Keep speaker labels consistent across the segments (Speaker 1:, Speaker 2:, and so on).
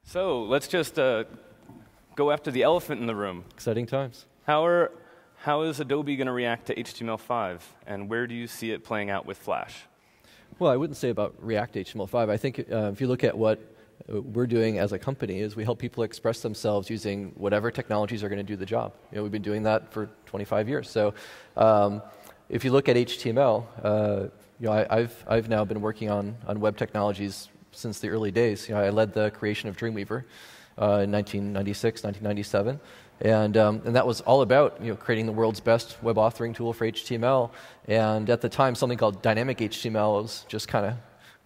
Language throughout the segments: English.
Speaker 1: So let's just go after the elephant in the room.
Speaker 2: Exciting times.
Speaker 1: How is Adobe going to react to HTML5, and where do you see it playing out with Flash?
Speaker 2: Well, I wouldn't say about React HTML5. I think if you look at what we're doing as a company is we help people express themselves using whatever technologies are going to do the job. You know, we've been doing that for 25 years. So if you look at HTML, you know, I've now been working on web technologies since the early days. You know, I led the creation of Dreamweaver in 1996, 1997. And that was all about, you know, creating the world's best web authoring tool for HTML. And at the time, something called dynamic HTML was just kind of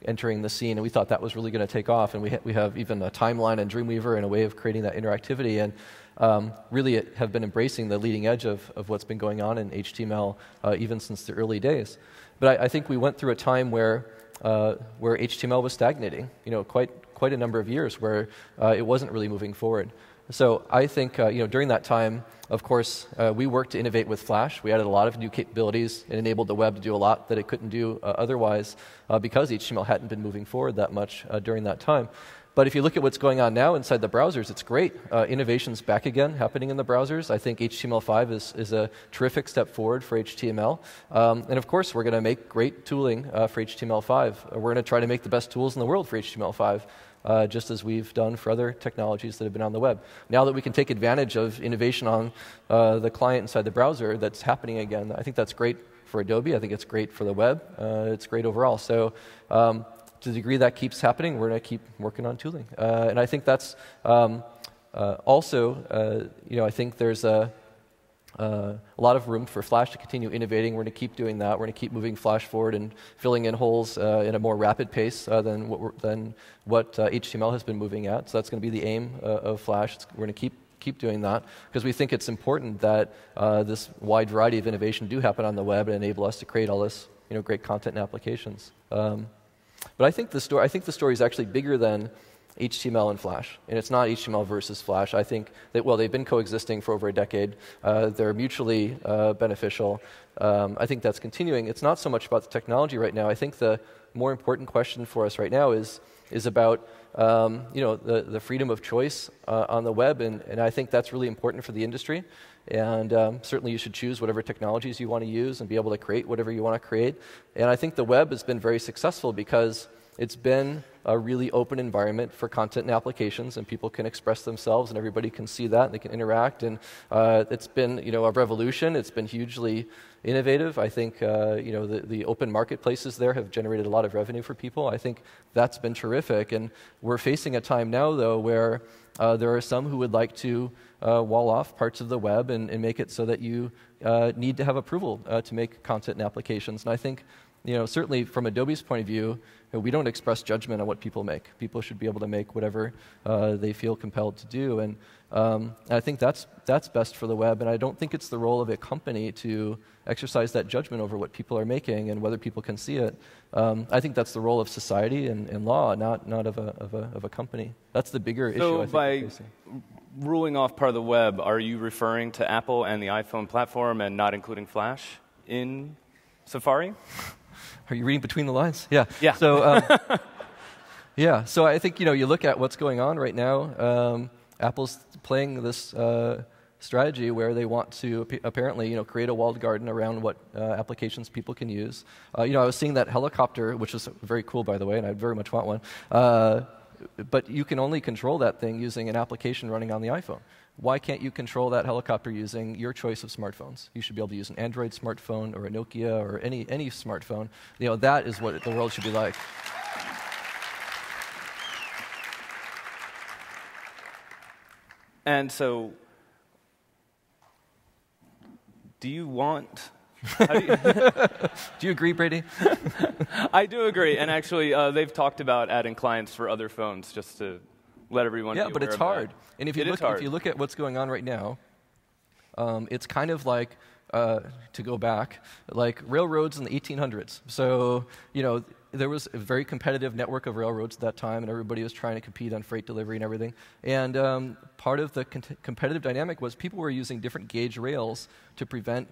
Speaker 2: entering the scene, and we thought that was really going to take off. And we have even a timeline in Dreamweaver and a way of creating that interactivity. And really have been embracing the leading edge of what's been going on in HTML even since the early days. But I think we went through a time where HTML was stagnating, you know, quite a number of years where it wasn't really moving forward. So I think you know, during that time, of course, we worked to innovate with Flash. We added a lot of new capabilities and enabled the web to do a lot that it couldn't do otherwise because HTML hadn't been moving forward that much during that time. But if you look at what's going on now inside the browsers, it's great. Innovation's back again happening in the browsers. I think HTML5 is a terrific step forward for HTML. And of course, we're going to make great tooling for HTML5. We're going to try to make the best tools in the world for HTML5. Just as we've done for other technologies that have been on the web. Now that we can take advantage of innovation on the client inside the browser that's happening again, I think that's great for Adobe. I think it's great for the web. It's great overall. So to the degree that keeps happening, we're going to keep working on tooling. And I think that's also, you know, I think there's a lot of room for Flash to continue innovating. We're going to keep doing that. We're going to keep moving Flash forward and filling in holes in a more rapid pace than what HTML has been moving at. So that's going to be the aim of Flash. We're going to keep doing that because we think it's important that this wide variety of innovation do happen on the web and enable us to create all this, you know, great content and applications. But I think the story is actually bigger than HTML and Flash, and it's not HTML versus Flash. I think that, well, they've been coexisting for over a decade. They're mutually beneficial. I think that's continuing. It's not so much about the technology right now. I think the more important question for us right now is about you know, the freedom of choice on the web, and I think that's really important for the industry. And certainly you should choose whatever technologies you want to use and be able to create whatever you want to create. And I think the web has been very successful because it's been a really open environment for content and applications, and people can express themselves, and everybody can see that, and they can interact. And it's been, you know, a revolution. It's been hugely innovative. I think you know, the open marketplaces there have generated a lot of revenue for people. I think that's been terrific. And we're facing a time now, though, where there are some who would like to wall off parts of the web and make it so that you need to have approval to make content and applications. And I think, you know, certainly from Adobe's point of view, we don't express judgment on what people make. People should be able to make whatever they feel compelled to do. And I think that's best for the web. And I don't think it's the role of a company to exercise that judgment over what people are making and whether people can see it. I think that's the role of society and law, not of a company. That's the bigger issue, I think, we're facing.
Speaker 1: Ruling off part of the web, are you referring to Apple and the iPhone platform and not including Flash in Safari?
Speaker 2: Are you reading between the lines? Yeah.
Speaker 1: Yeah.
Speaker 2: So, yeah. So I think, you know, you look at what's going on right now. Apple's playing this strategy where they want to apparently, you know, create a walled garden around what applications people can use. You know, I was seeing that helicopter, which is very cool, by the way, and I very much want one. But you can only control that thing using an application running on the iPhone. Why can't you control that helicopter using your choice of smartphones? You should be able to use an Android smartphone or a Nokia or any smartphone. You know, that is what the world should be like.
Speaker 1: And so, do you want...
Speaker 2: Do you agree, Brady?
Speaker 1: I do agree. And actually, they've talked about adding clients for other phones just to let everyone be aware of that.
Speaker 2: Yeah, but it's hard. And if you look at what's going on right now, it's kind of like, to go back, like railroads in the 1800s. So, you know, there was a very competitive network of railroads at that time, and everybody was trying to compete on freight delivery and everything. And part of the competitive dynamic was people were using different gauge rails to prevent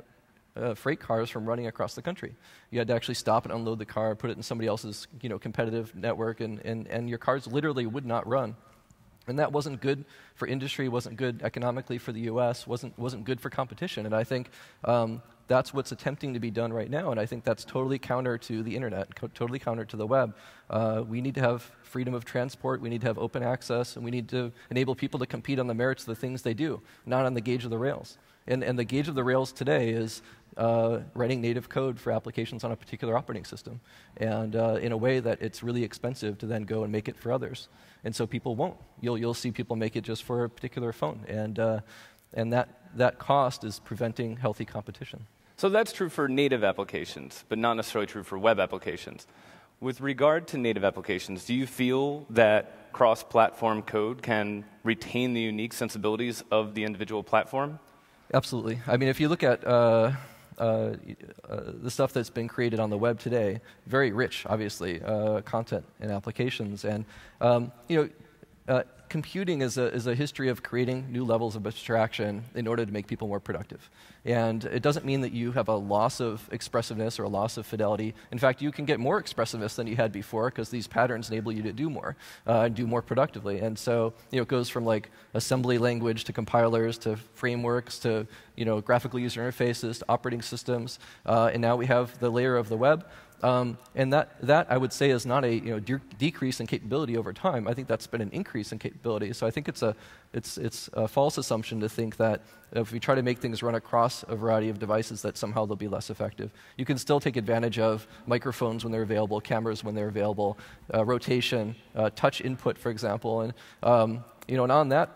Speaker 2: freight cars from running across the country. You had to actually stop and unload the car, put it in somebody else's, you know, competitive network, and your cars literally would not run. And that wasn't good for industry, wasn't good economically for the US, wasn't good for competition. And I think that's what's attempting to be done right now, and I think that's totally counter to the internet, totally counter to the web. We need to have freedom of transport, we need to have open access, and we need to enable people to compete on the merits of the things they do, not on the gauge of the rails. And the gauge of the rails today is writing native code for applications on a particular operating system, and in a way that it's really expensive to then go and make it for others. And so people won't. You'll see people make it just for a particular phone, and that cost is preventing healthy competition.
Speaker 1: So that's true for native applications, but not necessarily true for web applications. With regard to native applications, do you feel that cross-platform code can retain the unique sensibilities of the individual platform?
Speaker 2: Absolutely. I mean, if you look at the stuff that's been created on the web today, very rich, obviously, content and applications. And computing is a history of creating new levels of abstraction in order to make people more productive. And it doesn't mean that you have a loss of expressiveness or a loss of fidelity. In fact, you can get more expressiveness than you had before because these patterns enable you to do more and do more productively. And so it goes from like assembly language to compilers to frameworks to graphical user interfaces to operating systems. And now we have the layer of the web. And that I would say is not a decrease in capability over time. I think that's been an increase in capability. So I think it's a false assumption to think that if we try to make things run across a variety of devices that somehow they'll be less effective. You can still take advantage of microphones when they're available, cameras when they're available, rotation, touch input, for example, and and on that,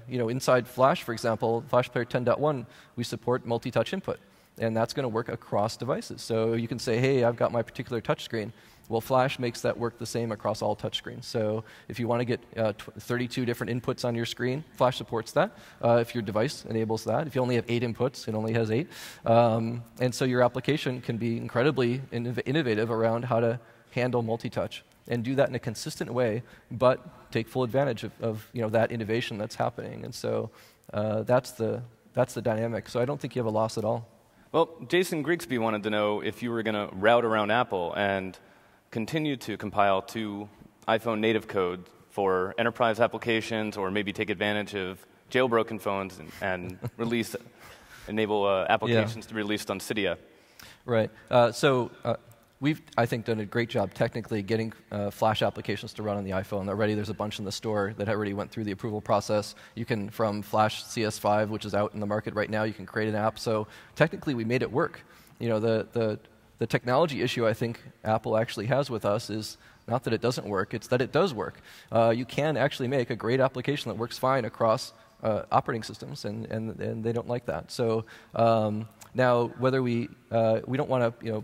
Speaker 2: inside Flash, for example, Flash Player 10.1, we support multi-touch input. And that's going to work across devices. So you can say, hey, I've got my particular touch screen. Well, Flash makes that work the same across all touch screens. So if you want to get 32 different inputs on your screen, Flash supports that. If your device enables that. If you only have 8 inputs, it only has 8. And so your application can be incredibly innovative around how to handle multi-touch and do that in a consistent way, but take full advantage of that innovation that's happening. And so that's the dynamic. So I don't think you have a loss at all.
Speaker 1: Well, Jason Grigsby wanted to know if you were going to route around Apple and continue to compile to iPhone native code for enterprise applications, or maybe take advantage of jailbroken phones and enable applications to be released on Cydia.
Speaker 2: Right. We've, I think, done a great job technically getting Flash applications to run on the iPhone. Already there's a bunch in the store that already went through the approval process. You can, from Flash CS5, which is out in the market right now, you can create an app. So technically we made it work. The technology issue I think Apple actually has with us is not that it doesn't work, it's that it does work. You can actually make a great application that works fine across operating systems, and they don't like that. So now whether we don't want to,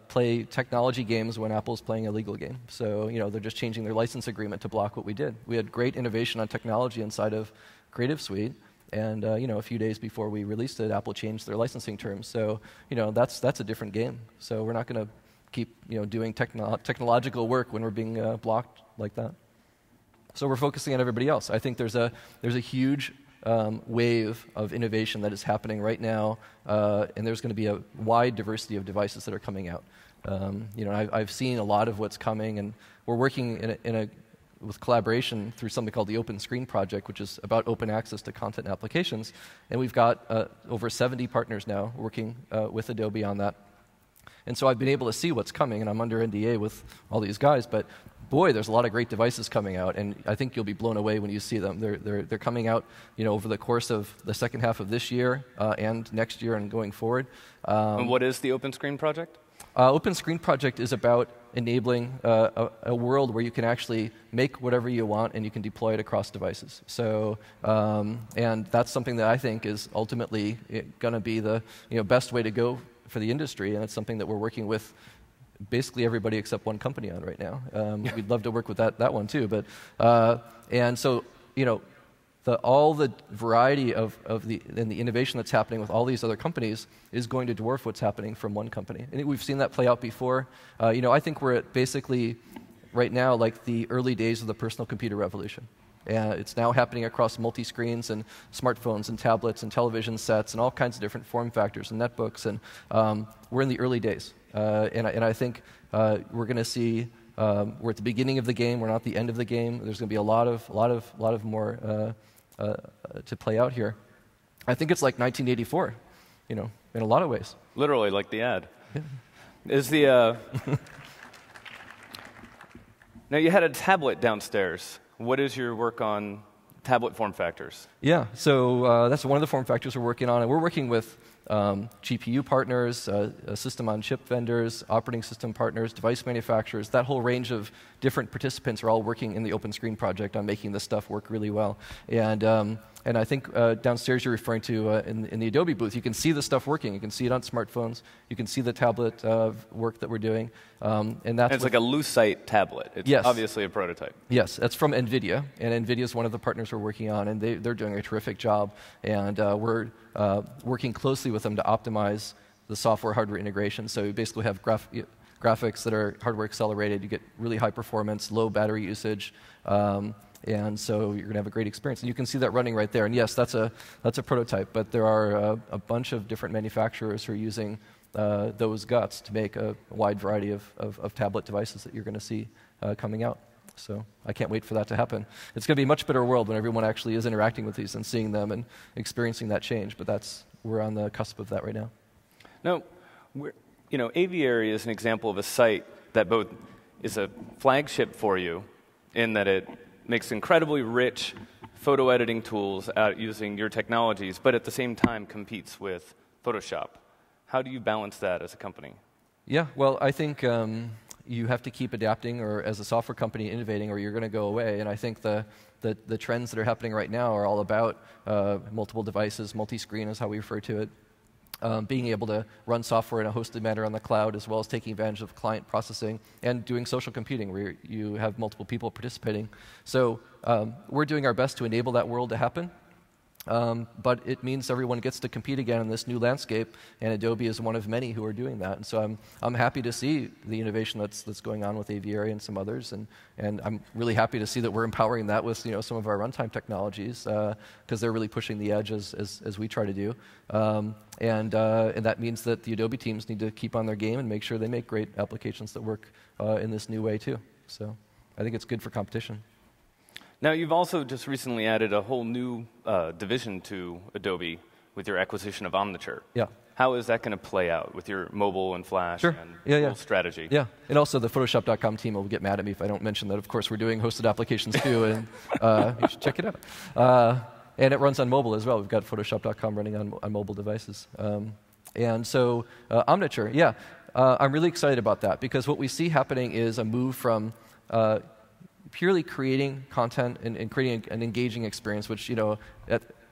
Speaker 2: play technology games when Apple's playing a legal game. So, they're just changing their license agreement to block what we did. We had great innovation on technology inside of Creative Suite, and, a few days before we released it, Apple changed their licensing terms. So, that's a different game. So we're not going to keep, doing technological work when we're being blocked like that. So we're focusing on everybody else. I think there's a huge wave of innovation that is happening right now, and there's going to be a wide diversity of devices that are coming out. I've seen a lot of what's coming, and we're working with collaboration through something called the Open Screen Project, which is about open access to content and applications. And we've got over 70 partners now working with Adobe on that. And so I've been able to see what's coming, and I'm under NDA with all these guys, but boy, there's a lot of great devices coming out, and I think you'll be blown away when you see them. They're coming out, over the course of the second half of this year and next year and going forward.
Speaker 1: And what is the Open Screen Project?
Speaker 2: Open Screen Project is about enabling a world where you can actually make whatever you want and you can deploy it across devices. So, and that's something that I think is ultimately going to be the best way to go for the industry, and it's something that we're working with basically everybody except one company on right now. We'd love to work with that one too, but and so all the variety of the innovation that's happening with all these other companies is going to dwarf what's happening from one company. And we've seen that play out before. I think we're at basically right now like the early days of the personal computer revolution. It's now happening across multi-screens and smartphones and tablets and television sets and all kinds of different form factors and netbooks. And we're in the early days. And I think we're going to see we're at the beginning of the game. We're not at the end of the game. There's going to be a lot of more to play out here. I think it's like 1984, in a lot of ways.
Speaker 1: Literally, like the ad.
Speaker 2: Yeah.
Speaker 1: Is the now you had a tablet downstairs. What is your work on tablet form factors?
Speaker 2: Yeah, so that's one of the form factors we're working on, and we're working with GPU partners, system-on-chip vendors, operating system partners, device manufacturers. That whole range of different participants are all working in the Open Screen project on making this stuff work really well. And I think downstairs you're referring to in the Adobe booth, you can see the stuff working. You can see it on smartphones. You can see the tablet work that we're doing. And it's
Speaker 1: like a Lucite tablet. It's obviously a prototype.
Speaker 2: Yes, that's from NVIDIA. And NVIDIA is one of the partners we're working on, and they're doing a terrific job. And we're working closely with them to optimize the software-hardware integration. So you basically have graphics that are hardware accelerated. You get really high performance, low battery usage. And so you're going to have a great experience. And you can see that running right there. And yes, that's a prototype, but there are a bunch of different manufacturers who are using those guts to make a wide variety of tablet devices that you're going to see coming out. So I can't wait for that to happen. It's going to be a much better world when everyone actually is interacting with these and seeing them and experiencing that change. But we're on the cusp of that right now.
Speaker 1: Now, Aviary is an example of a site that both is a flagship for you in that it makes incredibly rich photo editing tools out using your technologies, but at the same time competes with Photoshop. How do you balance that as a company?
Speaker 2: Yeah, well, I think you have to keep adapting, or as a software company innovating, or you're going to go away. And I think the trends that are happening right now are all about multiple devices, multi-screen is how we refer to it. Being able to run software in a hosted manner on the cloud, as well as taking advantage of client processing and doing social computing where you have multiple people participating. So we're doing our best to enable that world to happen. But it means everyone gets to compete again in this new landscape, and Adobe is one of many who are doing that. And so I'm happy to see the innovation that's going on with Aviary and some others, and I'm really happy to see that we're empowering that with some of our runtime technologies because they're really pushing the edge as we try to do. And that means that the Adobe teams need to keep on their game and make sure they make great applications that work in this new way too. So I think it's good for competition.
Speaker 1: Now, you've also just recently added a whole new division to Adobe with your acquisition of Omniture.
Speaker 2: Yeah.
Speaker 1: How is that going to play out with your mobile and Flash and whole strategy?
Speaker 2: Yeah, and also the Photoshop.com team will get mad at me if I don't mention that. Of course, we're doing hosted applications too, and you should check it out. And it runs on mobile as well. We've got Photoshop.com running on mobile devices. And so Omniture, I'm really excited about that because what we see happening is a move from purely creating content and creating an engaging experience, which,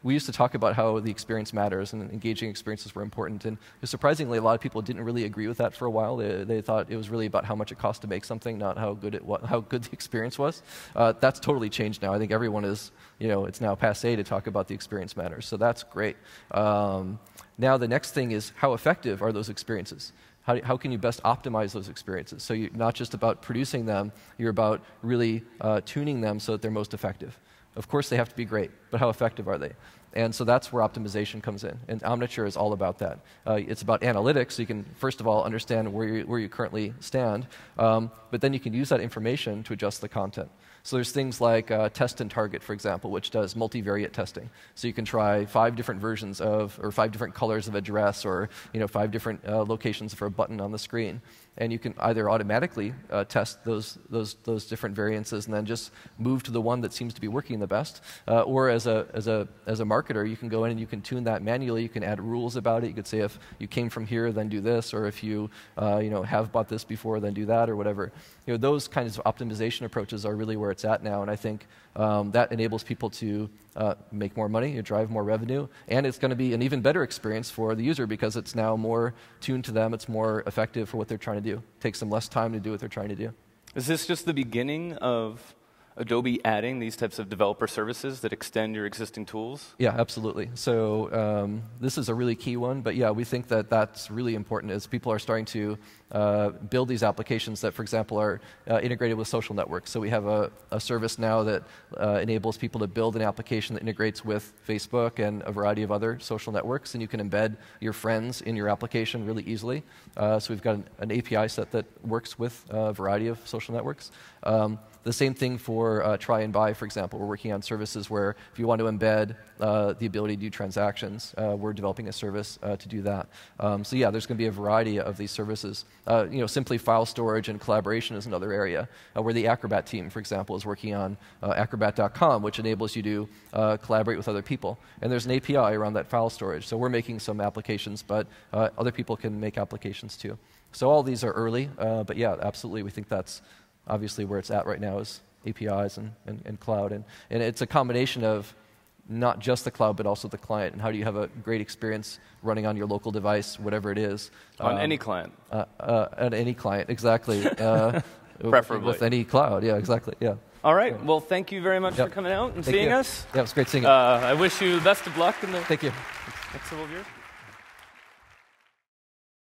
Speaker 2: we used to talk about how the experience matters and engaging experiences were important. And surprisingly, a lot of people didn't really agree with that for a while. They thought it was really about how much it cost to make something, not how good the experience was. That's totally changed now. I think everyone is, it's now passé to talk about the experience matters. So that's great. Now the next thing is how effective are those experiences? How can you best optimize those experiences? So you're not just about producing them, you're about really tuning them so that they're most effective. Of course, they have to be great, but how effective are they? And so that's where optimization comes in. And Omniture is all about that. It's about analytics, so you can, first of all, understand where you currently stand, but then you can use that information to adjust the content. So there's things like Test and Target, for example, which does multivariate testing. So you can try 5 different versions or 5 different colors of a dress, or 5 different locations for a button on the screen. And you can either automatically test those different variances and then just move to the one that seems to be working the best, or as a marketer, you can go in and you can tune that manually. You can add rules about it. You could say if you came from here, then do this, or if you have bought this before, then do that, or whatever. Those kinds of optimization approaches are really where it's at now, and I think that enables people to make more money, drive more revenue, and it's going to be an even better experience for the user because it's now more tuned to them. It's more effective for what they're trying to do. It takes them less time to do what they're trying to do.
Speaker 1: Is this just the beginning of Adobe adding these types of developer services that extend your existing tools?
Speaker 2: Yeah, absolutely. So this is a really key one, but yeah, we think that that's really important as people are starting to build these applications that, for example, are integrated with social networks. So we have a service now that enables people to build an application that integrates with Facebook and a variety of other social networks, and you can embed your friends in your application really easily. So we've got an API set that works with a variety of social networks. The same thing for try and buy, for example. We're working on services where if you want to embed the ability to do transactions, we're developing a service to do that. So yeah, there's going to be a variety of these services. Simply file storage and collaboration is another area where the Acrobat team, for example, is working on acrobat.com, which enables you to collaborate with other people. And there's an API around that file storage. So we're making some applications, but other people can make applications too. So all these are early, but yeah, absolutely, we think that's obviously where it's at right now is APIs and cloud. And it's a combination of not just the cloud, but also the client. And how do you have a great experience running on your local device, whatever it is.
Speaker 1: On any client.
Speaker 2: On any client, exactly.
Speaker 1: Preferably.
Speaker 2: With any cloud, yeah, exactly, yeah.
Speaker 1: All right. Well, thank you very much for coming out and seeing us.
Speaker 2: Yeah, it was great seeing you.
Speaker 1: I wish you the best of luck in the
Speaker 2: Thank you.
Speaker 1: next several years.